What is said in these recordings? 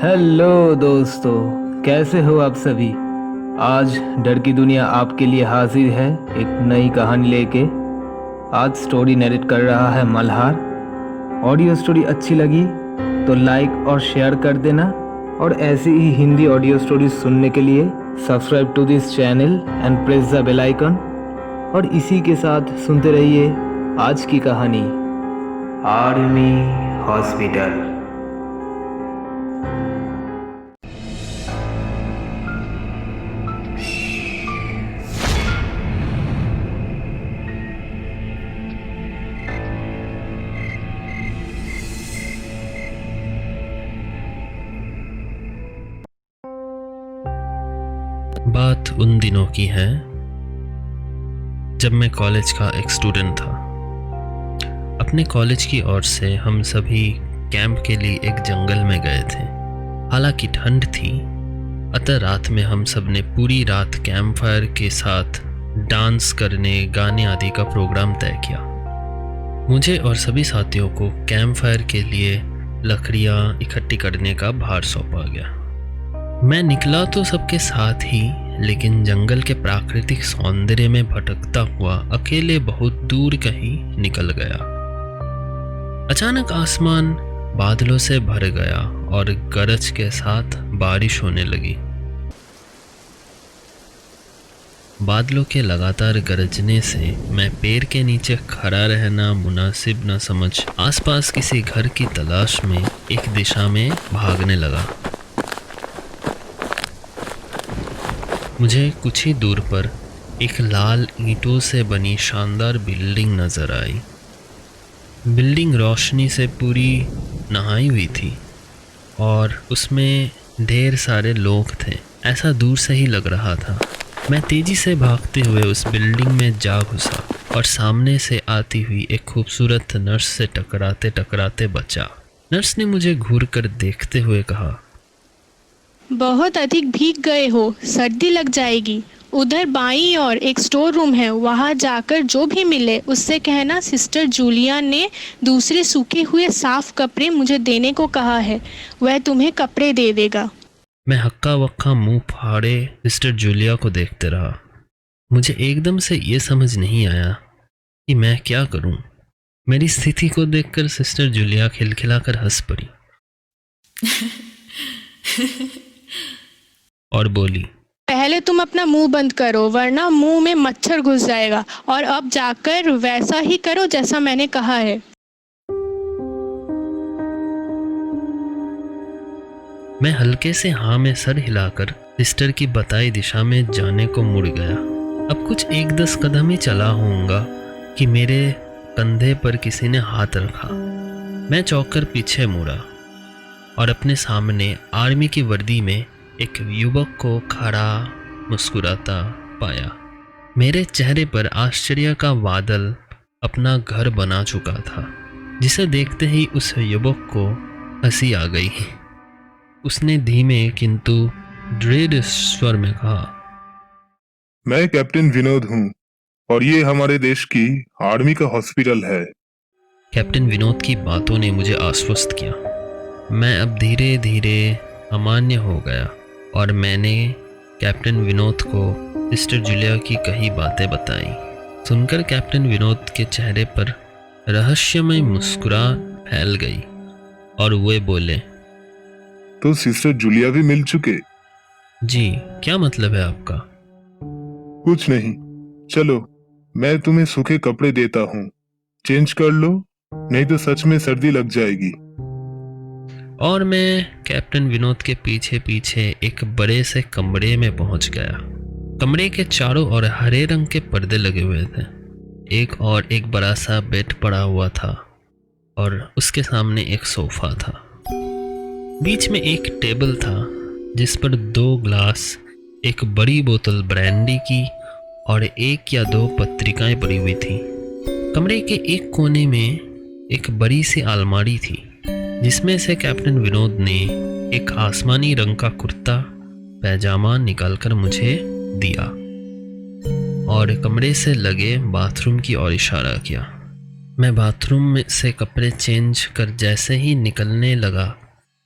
Hello दोस्तों, कैसे हो आप सभी। आज डर की दुनिया आपके लिए हाजिर है एक नई कहानी लेके। आज स्टोरी नरेट कर रहा है मल्हार। ऑडियो स्टोरी अच्छी लगी तो लाइक और शेयर कर देना, और ऐसी ही हिंदी ऑडियो स्टोरी सुनने के लिए subscribe to this channel and press the bell icon. और इसी के साथ सुनते रहिए आज की कहानी, आर्मी हॉस्पिटल। बात उन दिनों की है जब मैं कॉलेज का एक स्टूडेंट था। अपने कॉलेज की ओर से हम सभी कैंप के लिए एक जंगल में गए थे। हालांकि ठंड थी, अतः रात में हम सब ने पूरी रात कैंप फायर के साथ डांस करने, गाने आदि का प्रोग्राम तय किया। मुझे और सभी साथियों को कैंप फायर के लिए लकड़ियाँ इकट्ठी करने का भार सौंपा गया। मैं निकला तो सबके साथ ही, लेकिन जंगल के प्राकृतिक सौंदर्य में भटकता हुआ अकेले बहुत दूर कहीं निकल गया। अचानक आसमान बादलों से भर गया और गरज के साथ बारिश होने लगी। बादलों के लगातार गरजने से मैं पेड़ के नीचे खड़ा रहना मुनासिब न समझ आसपास किसी घर की तलाश में एक दिशा में भागने लगा। मुझे कुछ ही दूर पर एक लाल ईंटों से बनी शानदार बिल्डिंग नज़र आई। बिल्डिंग रोशनी से पूरी नहाई हुई थी और उसमें ढेर सारे लोग थे, ऐसा दूर से ही लग रहा था। मैं तेज़ी से भागते हुए उस बिल्डिंग में जा घुसा और सामने से आती हुई एक खूबसूरत नर्स से टकराते टकराते बचा। नर्स ने मुझे घूर कर देखते हुए कहा, बहुत अधिक भीग गए हो, सर्दी लग जाएगी। उधर बाईं ओर एक स्टोर रूम है, वहां जाकर जो भी मिले उससे कहना सिस्टर जूलिया ने दूसरे सूखे हुए साफ कपड़े मुझे देने को कहा है, वह तुम्हें कपड़े दे देगा। मैं हक्का वक्का मुंह फाड़े सिस्टर जूलिया को देखते रहा। मुझे एकदम से ये समझ नहीं आया कि मैं क्या करूं। मेरी स्थिति को देखकर सिस्टर जूलिया खिलखिलाकर हंस पड़ी और बोली, पहले तुम अपना मुंह बंद करो, वरना मुंह में मच्छर घुस जाएगा। और अब जाकर वैसा ही करो जैसा मैंने कहा है। मैं हल्के से हाँ में सर हिलाकर सिस्टर की बताई दिशा में जाने को मुड़ गया। अब कुछ 1-10 कदम ही चला होऊंगा कि मेरे कंधे पर किसी ने हाथ रखा। मैं चौंक कर पीछे मुड़ा और अपने सामने आर्मी की वर्दी में एक युवक को खड़ा मुस्कुराता पाया। मेरे चेहरे पर आश्चर्य का बादल अपना घर बना चुका था, जिसे देखते ही उस युवक को हंसी आ गई। उसने धीमे किंतु दृढ़ स्वर में कहा, मैं कैप्टन विनोद हूँ और ये हमारे देश की आर्मी का हॉस्पिटल है। कैप्टन विनोद की बातों ने मुझे आश्वस्त किया। मैं अब धीरे धीरे अमान्य हो गया और मैंने कैप्टन विनोद को सिस्टर जूलिया की कही बातें बताई। सुनकर कैप्टन विनोद के चेहरे पर रहस्यमय मुस्कुराहट फैल गई और वे बोले, तो सिस्टर जूलिया भी मिल चुके? जी, क्या मतलब है आपका? कुछ नहीं, चलो मैं तुम्हें सूखे कपड़े देता हूँ, चेंज कर लो, नहीं तो सच में सर्दी लग जाएगी। और मैं कैप्टन विनोद के पीछे पीछे एक बड़े से कमरे में पहुंच गया। कमरे के चारों ओर हरे रंग के पर्दे लगे हुए थे। एक बड़ा सा बेड पड़ा हुआ था और उसके सामने एक सोफा था। बीच में एक टेबल था जिस पर 2 ग्लास, एक बड़ी बोतल ब्रांडी की और 1 या 2 पत्रिकाएं पड़ी हुई थी। कमरे के एक कोने में एक बड़ी सी अलमारी थी, जिसमें से कैप्टन विनोद ने एक आसमानी रंग का कुर्ता पैजामा निकालकर मुझे दिया और कमरे से लगे बाथरूम की ओर इशारा किया। मैं बाथरूम में से कपड़े चेंज कर जैसे ही निकलने लगा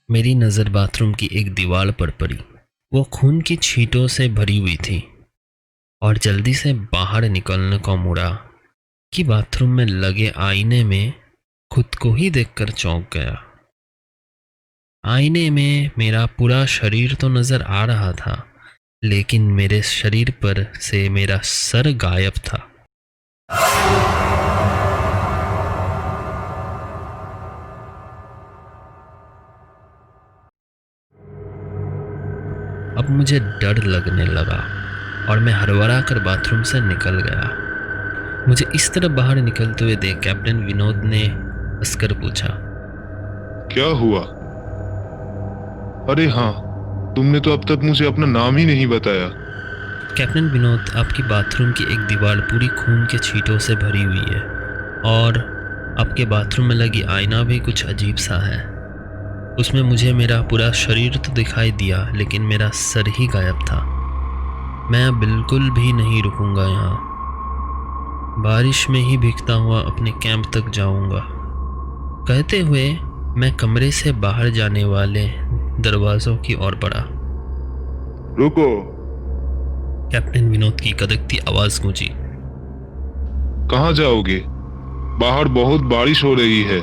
मेरी नज़र बाथरूम की एक दीवार पर पड़ी। वो खून की छींटों से भरी हुई थी और जल्दी से बाहर निकलने को मुड़ा कि बाथरूम में लगे आईने में खुद को ही देखकर चौंक गया। आईने में मेरा पूरा शरीर तो नज़र आ रहा था, लेकिन मेरे शरीर पर से मेरा सर गायब था। अब मुझे डर लगने लगा और मैं हड़बड़ा कर बाथरूम से निकल गया। मुझे इस तरह बाहर निकलते हुए देख कैप्टन विनोद ने हंसकर पूछा, क्या हुआ? अरे हाँ, तुमने तो अब तक मुझे अपना नाम ही नहीं बताया। कैप्टन विनोद, आपकी बाथरूम की एक दीवार पूरी खून के छींटों से भरी हुई है और आपके बाथरूम में लगी आईना भी कुछ अजीब सा है। उसमें मुझे मेरा पूरा शरीर तो दिखाई दिया, लेकिन मेरा सर ही गायब था। मैं बिल्कुल भी नहीं रुकूंगा यहाँ। बारिश में ही भीगता हुआ अपने कैंप तक जाऊंगा। कहते हुए मैं कमरे से बाहर जाने वाले दरवाजों की ओर बढ़ा। रुको। कैप्टन विनोद की कदकती आवाज गूंजी। कहाँ जाओगे? बाहर बहुत बारिश हो रही है।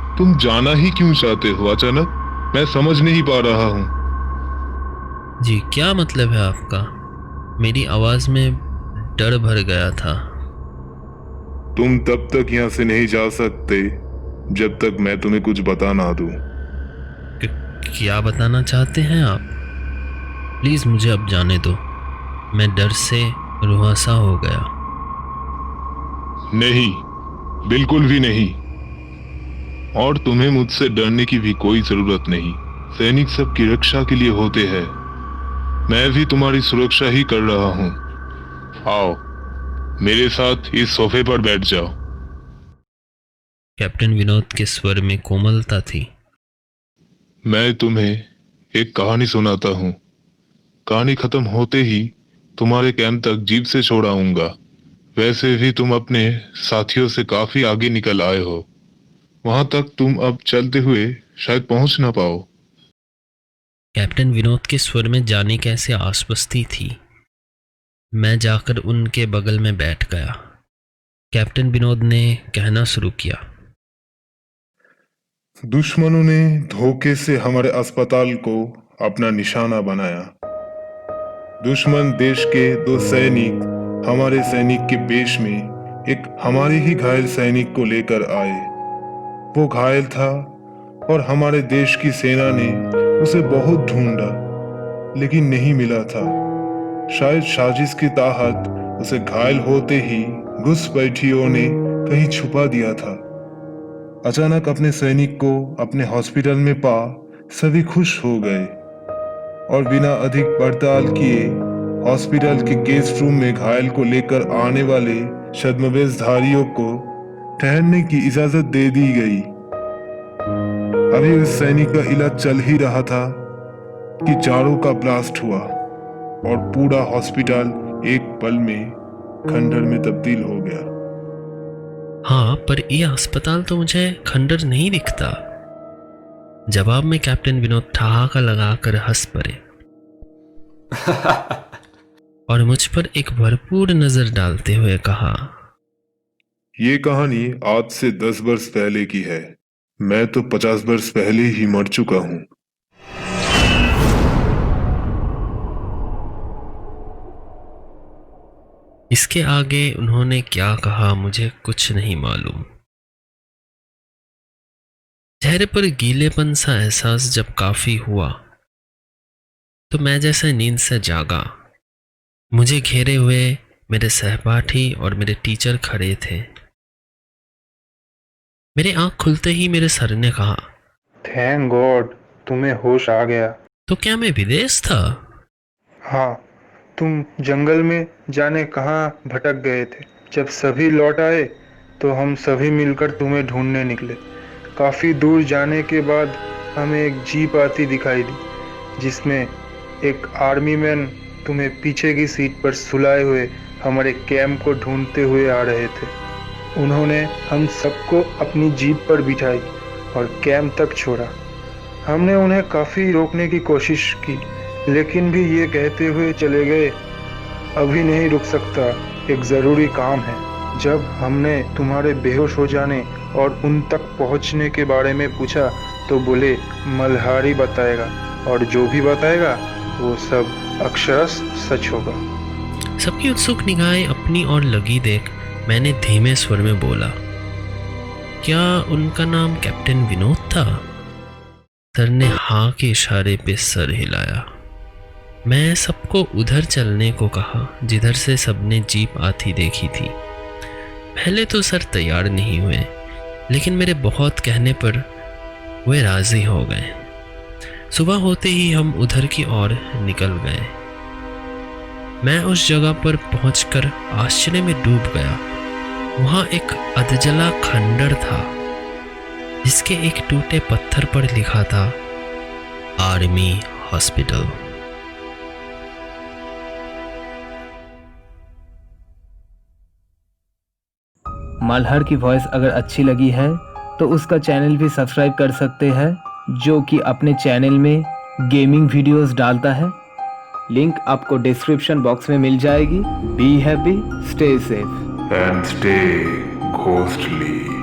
तुम जाना ही क्यों चाहते हो अचानक? मैं समझ नहीं पा रहा हूँ। जी, क्या मतलब है आपका? मेरी आवाज में डर भर गया था। तुम तब तक यहाँ से नहीं जा सकते जब तक मैं तुम्हें कुछ बता ना दूं। क्या बताना चाहते हैं आप? प्लीज मुझे अब जाने दो। मैं डर से रुआंसा हो गया। नहीं, बिल्कुल भी नहीं। और तुम्हें मुझसे डरने की भी कोई जरूरत नहीं। सैनिक सबकी रक्षा के लिए होते हैं। मैं भी तुम्हारी सुरक्षा ही कर रहा हूँ। आओ, मेरे साथ इस सोफे पर बैठ जाओ। कैप्टन विनोद के स्वर में कोमलता थी। मैं तुम्हें एक कहानी सुनाता हूँ। कहानी खत्म होते ही तुम्हारे कैंप तक जीप से छोड़ाऊंगा। वैसे भी तुम अपने साथियों से काफी आगे निकल आए हो। वहां तक तुम अब चलते हुए शायद पहुंच ना पाओ। कैप्टन विनोद के स्वर में जाने कैसे आश्वस्ति थी। मैं जाकर उनके बगल में बैठ गया। कैप्टन विनोद ने कहना शुरू किया। दुश्मनों ने धोखे से हमारे अस्पताल को अपना निशाना बनाया। दुश्मन देश के 2 सैनिक हमारे सैनिक के बेश में एक हमारे ही घायल सैनिक को लेकर आए। वो घायल था और हमारे देश की सेना ने उसे बहुत ढूंढा, लेकिन नहीं मिला था। शायद साजिश के तहत उसे घायल होते ही घुसपैठियों ने कहीं छुपा दिया था। अचानक अपने सैनिक को अपने हॉस्पिटल में पा सभी खुश हो गए और बिना अधिक पड़ताल किए हॉस्पिटल के गेस्ट रूम में घायल को लेकर आने वाले छद्मवेशधारियों को ठहरने की इजाजत दे दी गई। अभी उस सैनिक का इलाज चल ही रहा था कि चारों का ब्लास्ट हुआ और पूरा हॉस्पिटल एक पल में खंडर में तब्दील हो गया। हाँ, पर यह अस्पताल तो मुझे खंडर नहीं दिखता। जवाब में कैप्टन विनोद ठहाका लगाकर हंस पड़े और मुझ पर एक भरपूर नजर डालते हुए कहा, ये कहानी आज से 10 वर्ष पहले की है। मैं तो 50 वर्ष पहले ही मर चुका हूँ। इसके आगे उन्होंने क्या कहा मुझे कुछ नहीं मालूम। चेहरे पर गीलेपन सा एहसास जब काफी हुआ तो मैं जैसे नींद से जागा। मुझे घेरे हुए मेरे सहपाठी और मेरे टीचर खड़े थे। मेरी आंख खुलते ही मेरे सर ने कहा, थैंक गॉड तुम्हें होश आ गया। तो क्या मैं विदेश था? हाँ, तुम जंगल में जाने कहाँ भटक गए थे। जब सभी लौट आए तो हम सभी मिलकर तुम्हें ढूंढने निकले। काफ़ी दूर जाने के बाद हमें एक जीप आती दिखाई दी, जिसमें एक आर्मी मैन तुम्हें पीछे की सीट पर सुलाए हुए हमारे कैंप को ढूंढते हुए आ रहे थे। उन्होंने हम सबको अपनी जीप पर बिठाई और कैंप तक छोड़ा। हमने उन्हें काफ़ी रोकने की कोशिश की, लेकिन भी ये कहते हुए चले गए, अभी नहीं रुक सकता, एक ज़रूरी काम है। जब हमने तुम्हारे बेहोश हो जाने और उन तक पहुंचने के बारे में पूछा तो बोले मल्हारी बताएगा, और जो भी बताएगा वो सब अक्षरश सच होगा। सबकी उत्सुक निगाहें अपनी ओर लगी देख मैंने धीमे स्वर में बोला, क्या उनका नाम कैप्टन विनोद था? सर ने हाँ के इशारे पे सर हिलाया। मैं सबको उधर चलने को कहा जिधर से सबने जीप आती देखी थी। पहले तो सर तैयार नहीं हुए, लेकिन मेरे बहुत कहने पर वे राजी हो गए। सुबह होते ही हम उधर की ओर निकल गए। मैं उस जगह पर पहुंचकर आश्चर्य में डूब गया। वहां एक अधजला खंडर था जिसके एक टूटे पत्थर पर लिखा था आर्मी हॉस्पिटल। मल्हार की वॉइस अगर अच्छी लगी है तो उसका चैनल भी सब्सक्राइब कर सकते हैं, जो कि अपने चैनल में गेमिंग वीडियोस डालता है। लिंक आपको डिस्क्रिप्शन बॉक्स में मिल जाएगी। Be happy, stay safe and stay ghostly.